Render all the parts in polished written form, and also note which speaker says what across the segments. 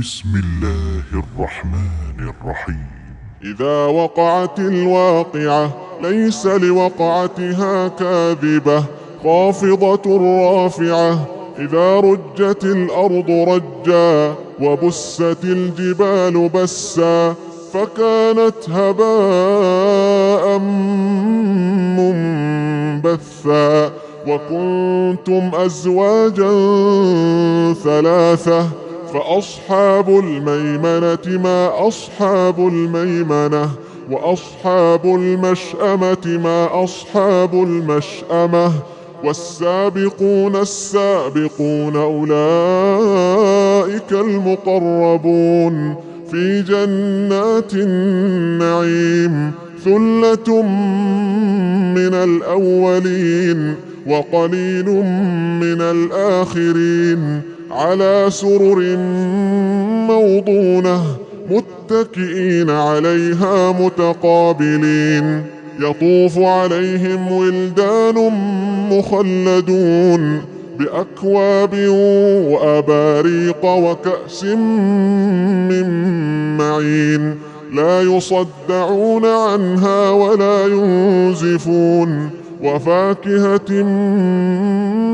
Speaker 1: بسم الله الرحمن الرحيم.
Speaker 2: إذا وقعت الواقعة ليس لوقعتها كاذبة خافضة رافعة. إذا رجت الأرض رجا وبست الجبال بسا فكانت هباء منبثا وكنتم أزواجا ثلاثة فأصحاب الميمنة ما أصحاب الميمنة وأصحاب المشأمة ما أصحاب المشأمة والسابقون السابقون أولئك المقربون في جنات النعيم ثلة من الأولين وقليل من الآخرين على سرر موضونة متكئين عليها متقابلين يطوف عليهم ولدان مخلدون بأكواب وأباريق وكأس من معين لا يصدعون عنها ولا ينزفون وفاكهة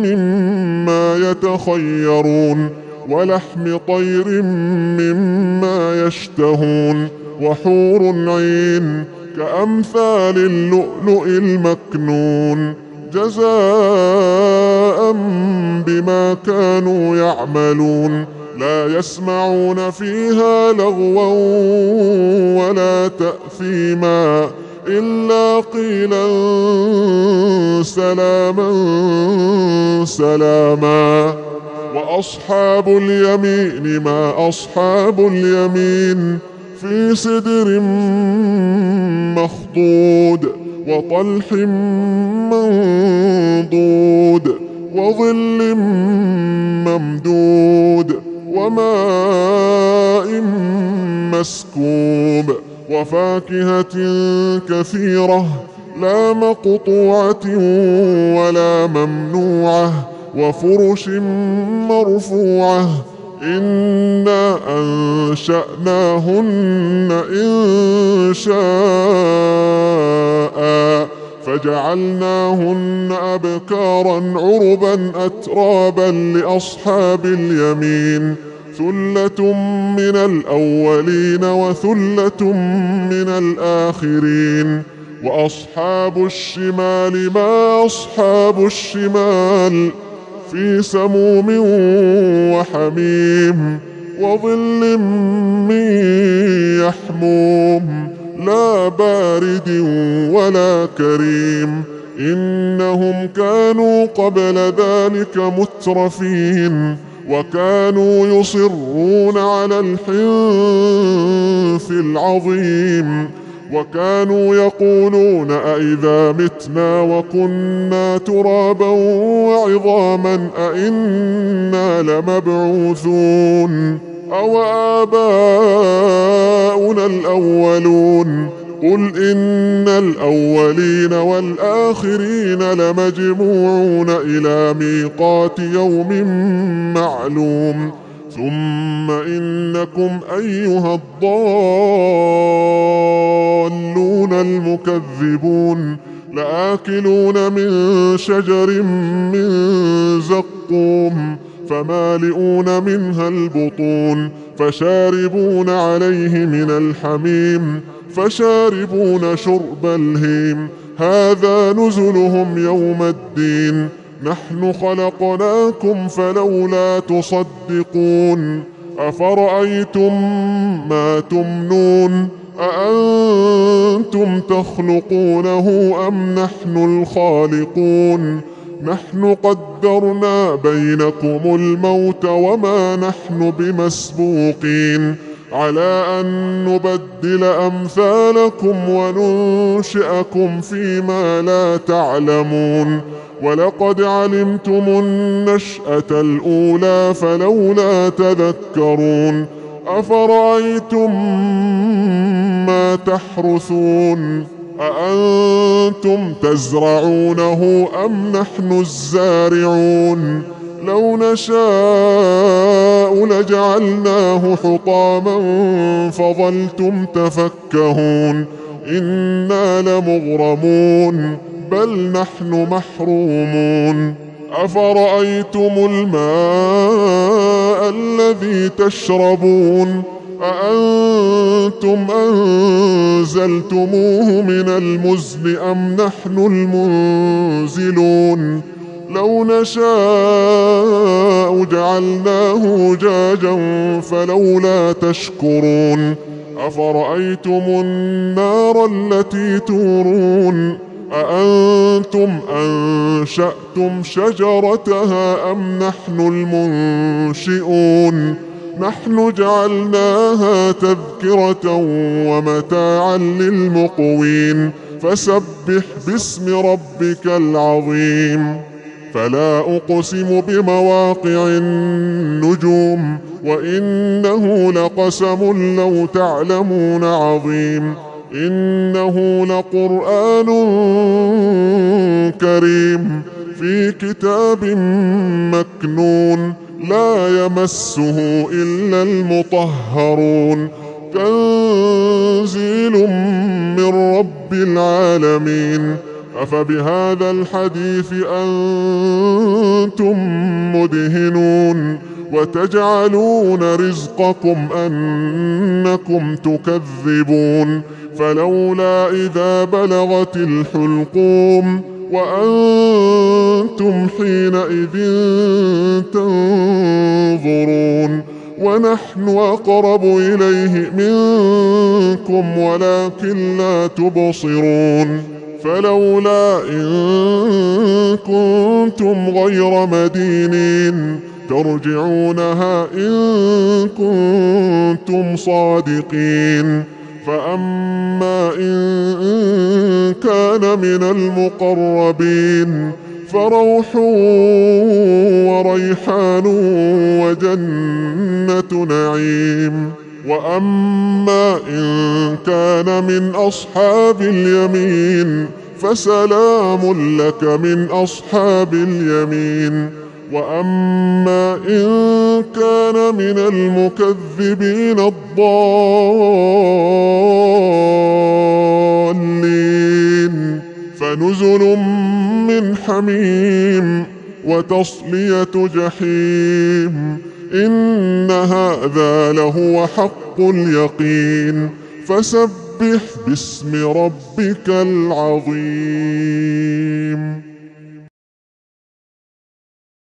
Speaker 2: مما يتخيرون ولحم طير مما يشتهون وحور عين كأمثال اللؤلؤ المكنون جزاء بما كانوا يعملون لا يسمعون فيها لغوا ولا تأثيما إلا قيلا سلاما سلاما. وأصحاب اليمين ما أصحاب اليمين في سدر مخضود وطلح منضود وظل ممدود وماء مسكوب وفاكهة كثيرة لا مقطوعة ولا ممنوعة وفرش مرفوعة إنا أنشأناهن إن شاء فجعلناهن أبكارا عربا أترابا لأصحاب اليمين ثلة من الأولين وثلة من الآخرين. وأصحاب الشمال ما أصحاب الشمال في سموم وحميم وظل من يحموم لا بارد ولا كريم إنهم كانوا قبل ذلك مترفين وكانوا يصرون على الحنث العظيم وكانوا يقولون أئذا متنا وكنا ترابا وعظاما أئنا لمبعوثون أو آباؤنا الأولون قل إن الأولين والآخرين لمجموعون إلى ميقات يوم معلوم ثم إنكم أيها الضالون المكذبون لآكلون من شجر من زقوم فمالئون منها البطون فشاربون عليه من الحميم فشاربون شرب الهيم هذا نزلهم يوم الدين نحن خلقناكم فلولا تصدقون أفرأيتم ما تمنون أأنتم تخلقونه أم نحن الخالقون نحن قدرنا بينكم الموت وما نحن بمسبوقين على أن نبدل أمثالكم وننشئكم فيما لا تعلمون ولقد علمتم النشأة الأولى فلولا تذكرون أفرأيتم ما تحرثون أأنتم تزرعونه أم نحن الزارعون لو نشاء لجعلناه حطاما فظلتم تفكهون إنا لمغرمون بل نحن محرومون أفرأيتم الماء الذي تشربون أأنتم أنزلتموه من المزن أم نحن المنزلون لو نشاء جعلناه أجاجا فلولا تشكرون أفرأيتم النار التي تورون أأنتم أنشأتم شجرتها أم نحن المنشئون نحن جعلناها تذكرة ومتاعا للمقوين فسبح باسم ربك العظيم فلا أقسم بمواقع النجوم وإنه لقسم لو تعلمون عظيم إنه لقرآن كريم في كتاب مكنون لا يمسه إلا المطهرون تنزيل من رب العالمين أفبهذا الحديث أنتم مدهنون وتجعلون رزقكم أنكم تكذبون فلولا إذا بلغت الحلقوم وأنتم حينئذ تنظرون ونحن أقرب إليه منكم ولكن لا تبصرون فلولا إن كنتم غير مدينين ترجعونها إن كنتم صادقين فأما إن كان من المقربين فروح وريحان وجنة نعيم وأما إن كان من أصحاب اليمين فسلام لك من أصحاب اليمين وأما إن كان من المكذبين الضالين فنزل من حميم وتصلية جحيم إن هذا لهو حق اليقين فسبح باسم ربك العظيم